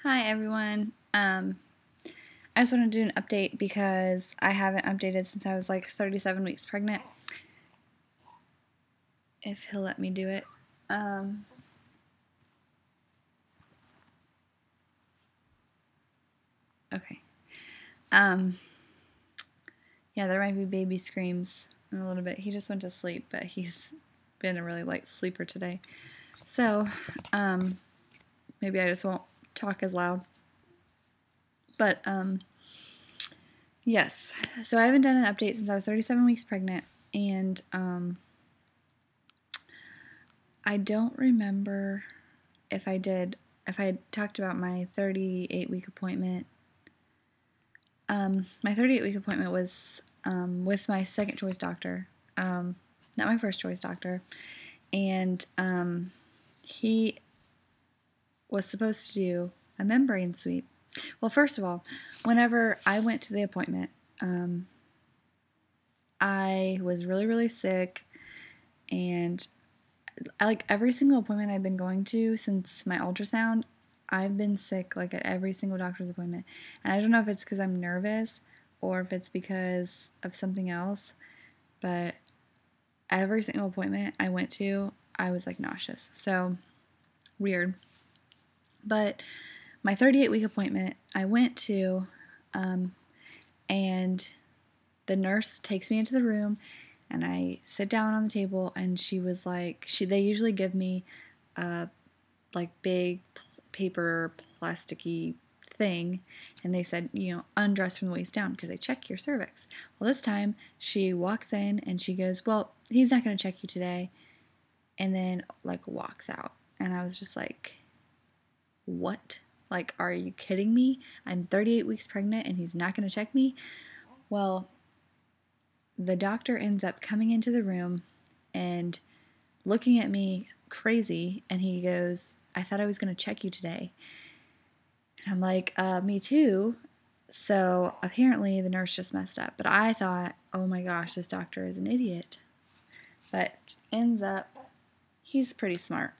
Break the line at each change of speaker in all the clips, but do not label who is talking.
Hi everyone. I just want to do an update because I haven't updated since I was like 37 weeks pregnant. If he'll let me do it. Okay. Yeah, there might be baby screams in a little bit. He just went to sleep, but he's been a really light sleeper today. So, maybe I just won't talk as loud. But, yes. So I haven't done an update since I was 37 weeks pregnant, and, I don't remember if I talked about my 38-week appointment. My 38-week appointment was with my second choice doctor, not my first choice doctor, and he was supposed to do a membrane sweep. Well, first of all, whenever I went to the appointment, I was really, really sick, and like every single appointment I've been going to since my ultrasound, I've been sick like at every single doctor's appointment. And I don't know if it's because I'm nervous or if it's because of something else, but every single appointment I went to, I was like nauseous. So weird. But my 38-week appointment, I went to, and the nurse takes me into the room, and I sit down on the table, and she was like, they usually give me a like big paper plasticky thing, and they said, undress from the waist down because they check your cervix. Well, this time she walks in and she goes, well, he's not going to check you today, and then like walks out. And I was just like, what? Like, are you kidding me? I'm 38 weeks pregnant and he's not going to check me? Well, the doctor ends up coming into the room and looking at me crazy, and he goes, I thought I was going to check you today. And I'm like, me too. So apparently the nurse just messed up. But I thought, oh my gosh, this doctor is an idiot. But ends up, he's pretty smart.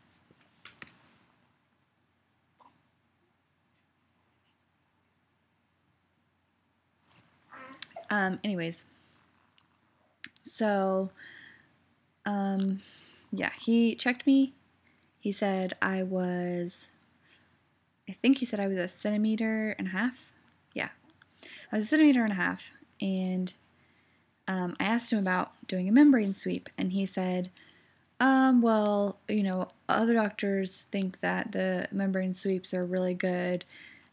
Anyways, so, yeah, he checked me. He said I think he said I was a centimeter and a half. Yeah, I was a centimeter and a half. And I asked him about doing a membrane sweep, and he said, well, other doctors think that the membrane sweeps are really good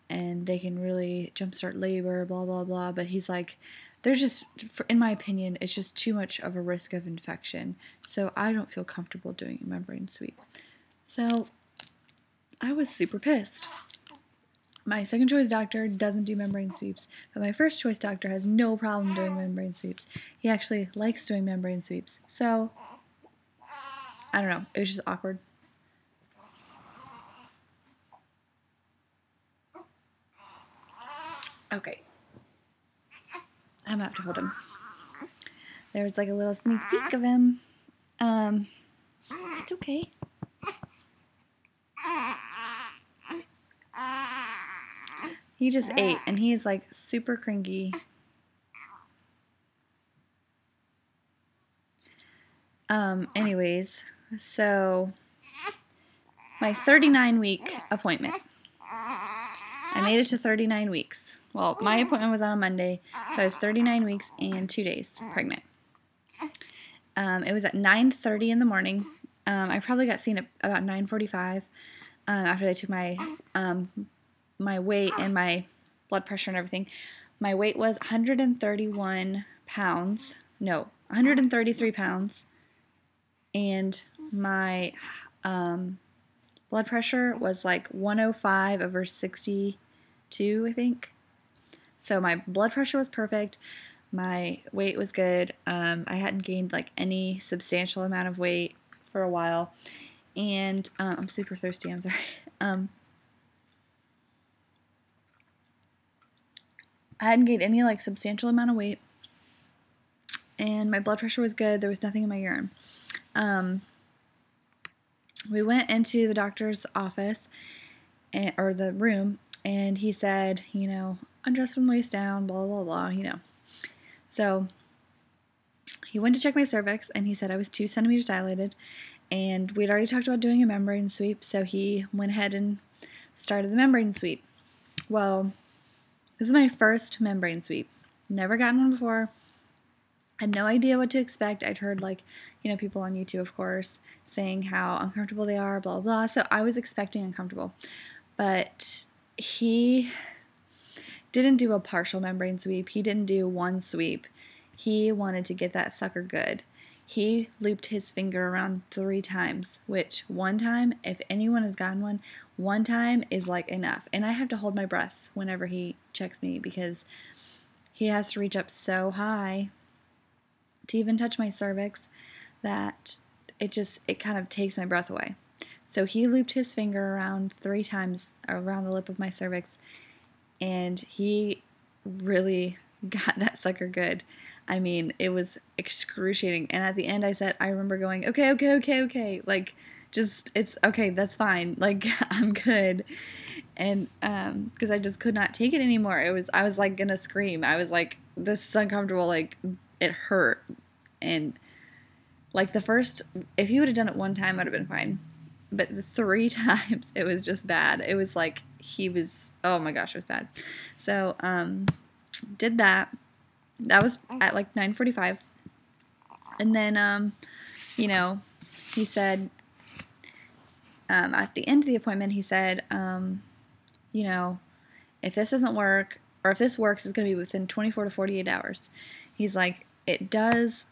and they can really jumpstart labor, blah, blah, blah. But he's like, there's just, in my opinion, it's just too much of a risk of infection. So I don't feel comfortable doing a membrane sweep. So I was super pissed. My second choice doctor doesn't do membrane sweeps, but my first choice doctor has no problem doing membrane sweeps. He actually likes doing membrane sweeps. So, I don't know. It was just awkward. Okay. I'm gonna have to hold him. There's like a little sneak peek of him. It's okay. He just ate, and he is like super cranky. Anyways, so my 39-week appointment. I made it to 39 weeks. Well, my appointment was on a Monday, so I was 39 weeks and 2 days pregnant. It was at 9:30 in the morning. I probably got seen at about 9:45 after they took my my weight and my blood pressure and everything. My weight was 131 pounds. No, 133 pounds. And my blood pressure was like 105 over 62, I think. So my blood pressure was perfect. My weight was good. I hadn't gained like any substantial amount of weight for a while. And I'm super thirsty. I'm sorry. I hadn't gained any like substantial amount of weight. And my blood pressure was good. There was nothing in my urine. We went into the doctor's office, or the room, And he said, undress from waist down, blah, blah, blah, So he went to check my cervix, and he said I was 2 centimeters dilated, and we'd already talked about doing a membrane sweep, so he went ahead and started the membrane sweep. Well, this is my first membrane sweep. Never gotten one before. Had no idea what to expect. I'd heard, people on YouTube, of course, saying how uncomfortable they are, blah, blah. So I was expecting uncomfortable. But he didn't do a partial membrane sweep. He didn't do one sweep. He wanted to get that sucker good. He looped his finger around 3 times, which one time, if anyone has gotten one time is like enough. And I have to hold my breath whenever he checks me because he has to reach up so high to even touch my cervix that it kind of takes my breath away. So he looped his finger around 3 times around the lip of my cervix, and he really got that sucker good. I mean, it was excruciating. And at the end I remember going, okay. Like, it's okay, that's fine. Like, I'm good. And, because I just could not take it anymore. I was like gonna scream. I was like, this is uncomfortable. Like, it hurt. And, like, if he would have done it one time, I'd have been fine. But the 3 times, it was just bad. It was like, oh my gosh, it was bad. So, did that. That was at like 9:45. And then, he said, at the end of the appointment, he said, if this doesn't work, or if this works, it's going to be within 24 to 48 hours. He's like, it does,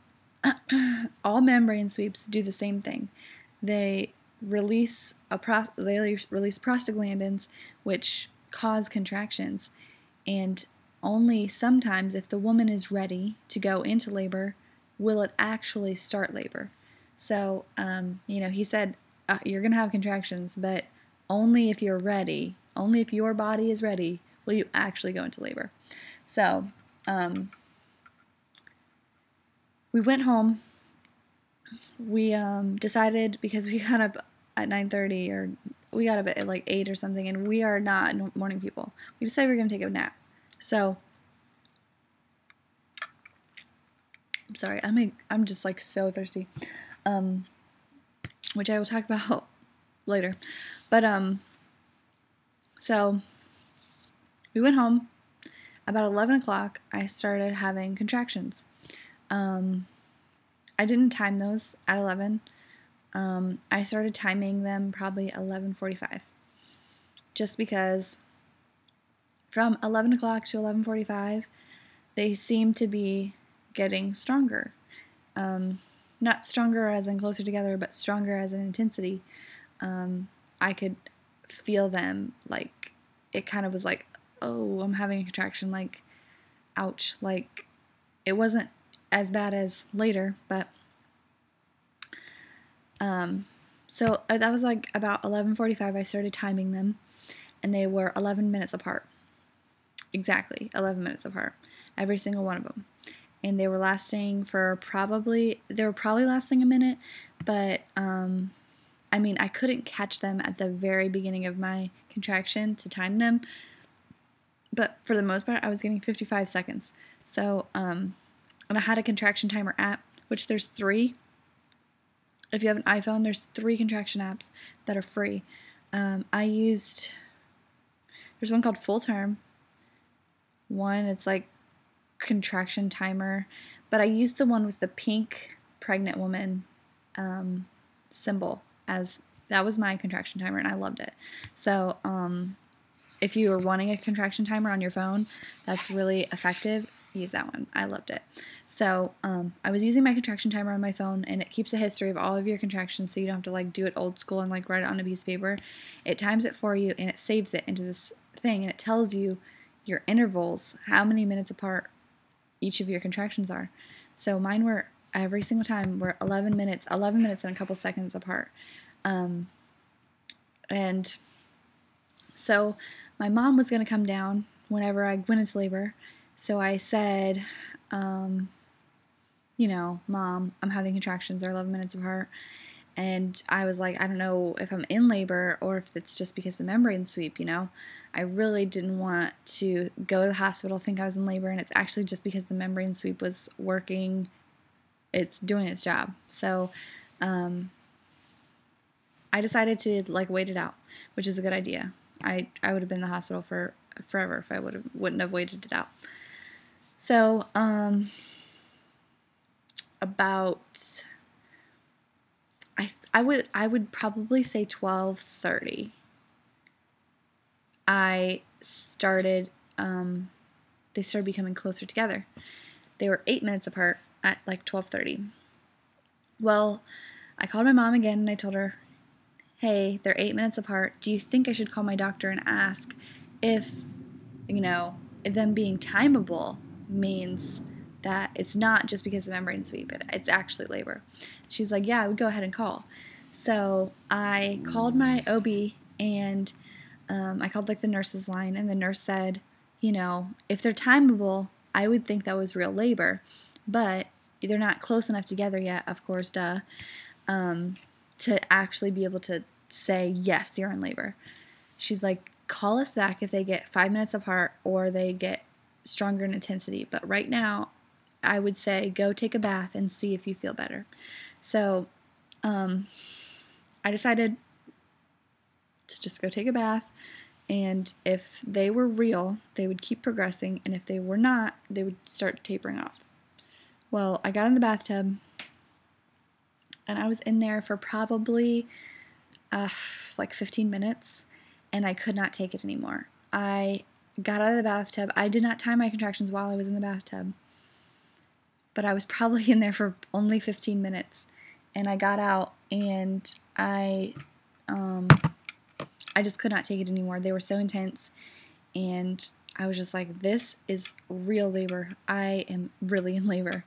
all membrane sweeps do the same thing. They release prostaglandins, which cause contractions, and only sometimes, if the woman is ready to go into labor, will it actually start labor. So, he said, you're going to have contractions, but only if you're ready, only if your body is ready, will you actually go into labor. So, we went home. We decided, because we got up at 9:30, or we got up at like 8 or something, and we are not morning people. We decided we were going to take a nap. So, I'm sorry, I'm just like so thirsty, which I will talk about later. But so we went home. About 11 o'clock, I started having contractions. I didn't time those at 11. I started timing them probably 11:45, just because from 11 o'clock to 11:45, they seem to be getting stronger. Not stronger as in closer together, but stronger as in intensity. I could feel them, like, it kind of was like, oh, I'm having a contraction, like, ouch. Like, it wasn't as bad as later, but so that was like about 11:45. I started timing them, and they were 11 minutes apart. Exactly 11 minutes apart, every single one of them. And they were probably lasting a minute, but I couldn't catch them at the very beginning of my contraction to time them, but for the most part, I was getting 55 seconds. So, and I had a contraction timer app, which there's 3. If you have an iPhone, there's 3 contraction apps that are free. There's one called Full Term. One, it's like contraction timer, but I used the one with the pink pregnant woman symbol, as that was my contraction timer, and I loved it. So, if you are wanting a contraction timer on your phone that's really effective, use that one. I loved it. So, I was using my contraction timer on my phone, and it keeps a history of all of your contractions, so you don't have to like do it old school and like write it on a piece of paper. It times it for you, and it saves it into this thing, and it tells you your intervals, how many minutes apart each of your contractions are. So mine were, every single time, were 11 minutes and a couple seconds apart. And so my mom was going to come down whenever I went into labor. So I said, Mom, I'm having contractions. They're 11 minutes apart. And I was like, I don't know if I'm in labor or if it's just because the membrane sweep, I really didn't want to go to the hospital, think I was in labor, and it's actually just because the membrane sweep was working, it's doing its job. So I decided to wait it out, which is a good idea. I would have been in the hospital for forever if I wouldn't have waited it out. So about I would probably say 12:30. I started they started becoming closer together. They were 8 minutes apart at 12:30. Well, I called my mom again and I told her, "Hey, they're 8 minutes apart. Do you think I should call my doctor and ask if, if them being timeable means that it's not just because of membrane sweep, it's actually labor?" She's like, "Yeah, I would go ahead and call." So I called my OB and I called the nurse's line, and the nurse said, if they're timeable, I would think that was real labor, but they're not close enough together yet, of course, duh, to actually be able to say, yes, you're in labor. She's like, call us back if they get 5 minutes apart or they get stronger in intensity, but right now, I would say go take a bath and see if you feel better. So I decided to just go take a bath, and if they were real, they would keep progressing, and if they were not, they would start tapering off. Well, I got in the bathtub, and I was in there for probably 15 minutes, and I could not take it anymore. I got out of the bathtub. I did not time my contractions while I was in the bathtub, but I was probably in there for only 15 minutes, and I got out, and I just could not take it anymore. They were so intense, and I was just like, this is real labor. I am really in labor.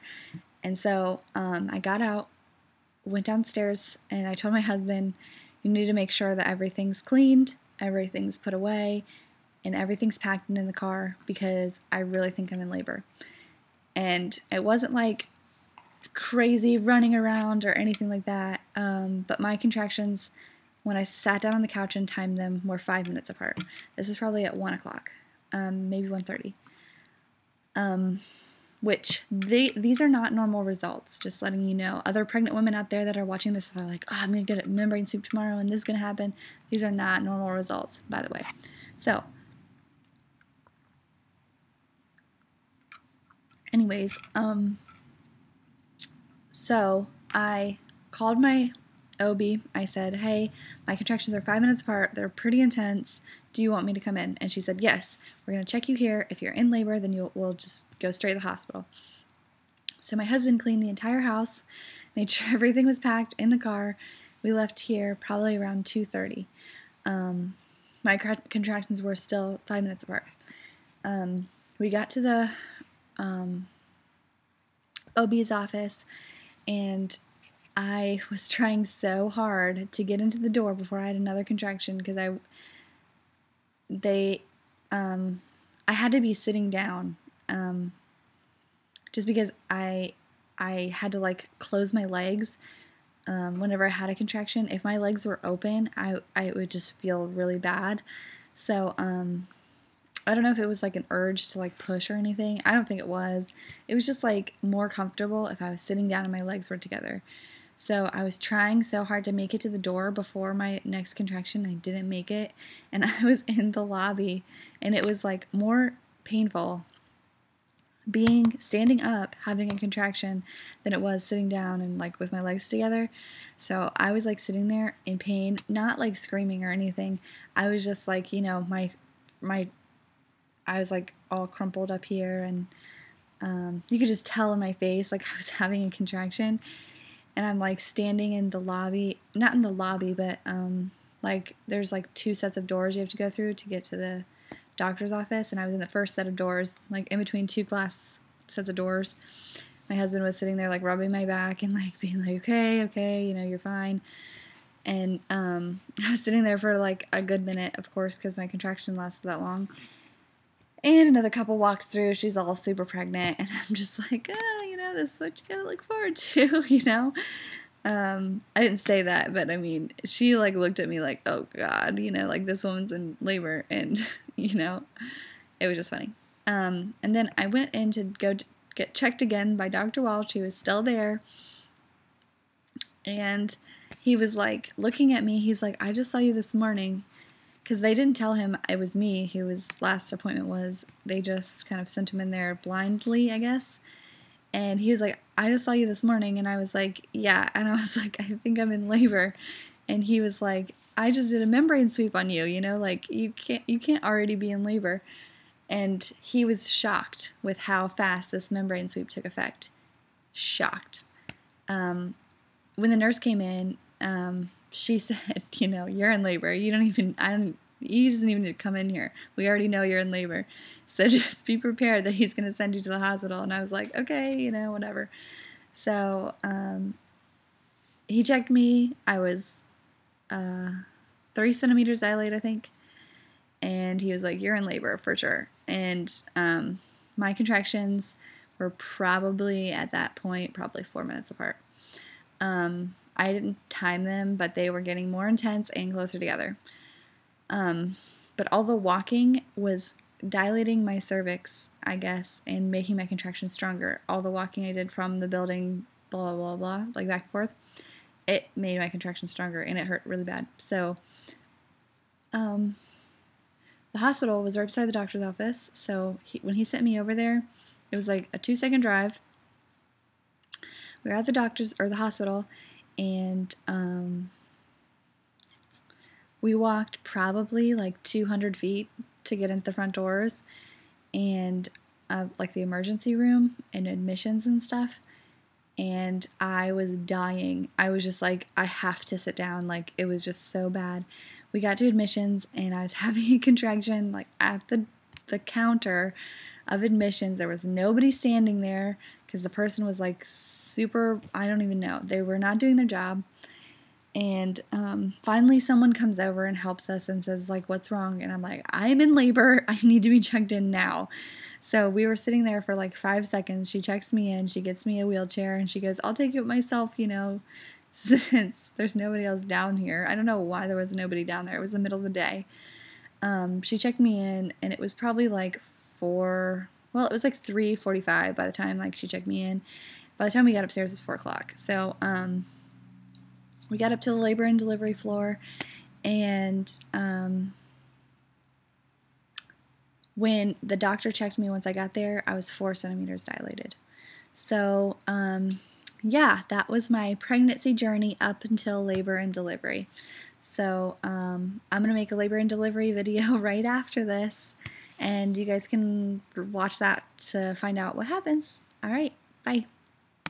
And so I got out, went downstairs, and I told my husband, you need to make sure that everything's cleaned, everything's put away, and everything's packed in the car because I really think I'm in labor. And it wasn't like crazy running around or anything like that, but my contractions, when I sat down on the couch and timed them, were 5 minutes apart. This is probably at 1 o'clock, maybe 1:30. Which these are not normal results, just letting you know. Other pregnant women out there that are watching this are like, oh, I'm going to get a membrane sweep tomorrow and this is going to happen. These are not normal results, by the way. So, anyways, so I called my OB. I said, hey, my contractions are 5 minutes apart. They're pretty intense. Do you want me to come in? And she said, yes, we're going to check you here. If you're in labor, then we'll just go straight to the hospital. So my husband cleaned the entire house, made sure everything was packed in the car. We left here probably around 2:30. My contractions were still 5 minutes apart. We got to the OB's office, and I was trying so hard to get into the door before I had another contraction because I had to be sitting down, just because I had to close my legs whenever I had a contraction. If my legs were open, I would just feel really bad. So I don't know if it was an urge to push or anything. I don't think it was. It was just more comfortable if I was sitting down and my legs were together. So I was trying so hard to make it to the door before my next contraction. I didn't make it, and I was in the lobby, and it was more painful standing up having a contraction than it was sitting down and with my legs together. So I was sitting there in pain, not screaming or anything. I was just my I was all crumpled up here, and you could just tell in my face I was having a contraction. And I'm standing in the lobby, not in the lobby, but there's 2 sets of doors you have to go through to get to the doctor's office, and I was in the first set of doors, in between 2 glass sets of doors. My husband was sitting there rubbing my back and being okay, you're fine. And I was sitting there for a good minute, of course, because my contraction lasted that long. And another couple walks through. She's all super pregnant, and I'm just this is what you gotta look forward to, I didn't say that, but I mean, she like looked at me like, oh God, you know, like this woman's in labor, and you know, it was just funny. And then I went in to go get checked again by Dr. Walsh, who was still there, and he was like looking at me. He's like, I just saw you this morning, because they didn't tell him it was me who his last appointment was. They just kind of sent him in there blindly, I guess. And he was like, I just saw you this morning. And I was like, yeah. And I was like, I think I'm in labor. And he was like, I just did a membrane sweep on you, you know, like you can't already be in labor. And he was shocked with how fast this membrane sweep took effect. Shocked. When the nurse came in, she said, you know, you're in labor. You he doesn't even need to come in here. We already know you're in labor. So just be prepared that he's going to send you to the hospital. And I was like, okay, you know, whatever. So he checked me. I was 3 centimeters dilated, I think. And he was like, you're in labor for sure. And my contractions were probably at that point, probably 4 minutes apart. I didn't time them, but they were getting more intense and closer together. But all the walking was dilating my cervix, I guess, and making my contractions stronger. All the walking I did from the building, blah, blah, blah, like back and forth, it made my contractions stronger, and it hurt really bad. So, the hospital was right beside the doctor's office, so when he sent me over there, it was like a 2-second drive. We were at the hospital, and we walked probably like 200 feet to get into the front doors, and like the emergency room and admissions and stuff. And I was dying. I was just like, I have to sit down. Like, it was just so bad. We got to admissions, and I was having a contraction like at the counter of admissions. There was nobody standing there because the person was like super, I don't even know. They were not doing their job. And finally someone comes over and helps us and says, like, what's wrong? And I'm like, I'm in labor. I need to be checked in now. So we were sitting there for like 5 seconds. She checks me in. She gets me a wheelchair, and she goes, I'll take it myself, you know, since there's nobody else down here. I don't know why there was nobody down there. It was the middle of the day. She checked me in, and it was probably like it was like 3:45 by the time like she checked me in. By the time we got upstairs, it was 4 o'clock. So we got up to the labor and delivery floor, and when the doctor checked me once I got there, I was 4 centimeters dilated. So, yeah, that was my pregnancy journey up until labor and delivery. So, I'm going to make a labor and delivery video right after this, and you guys can watch that to find out what happens. All right, bye.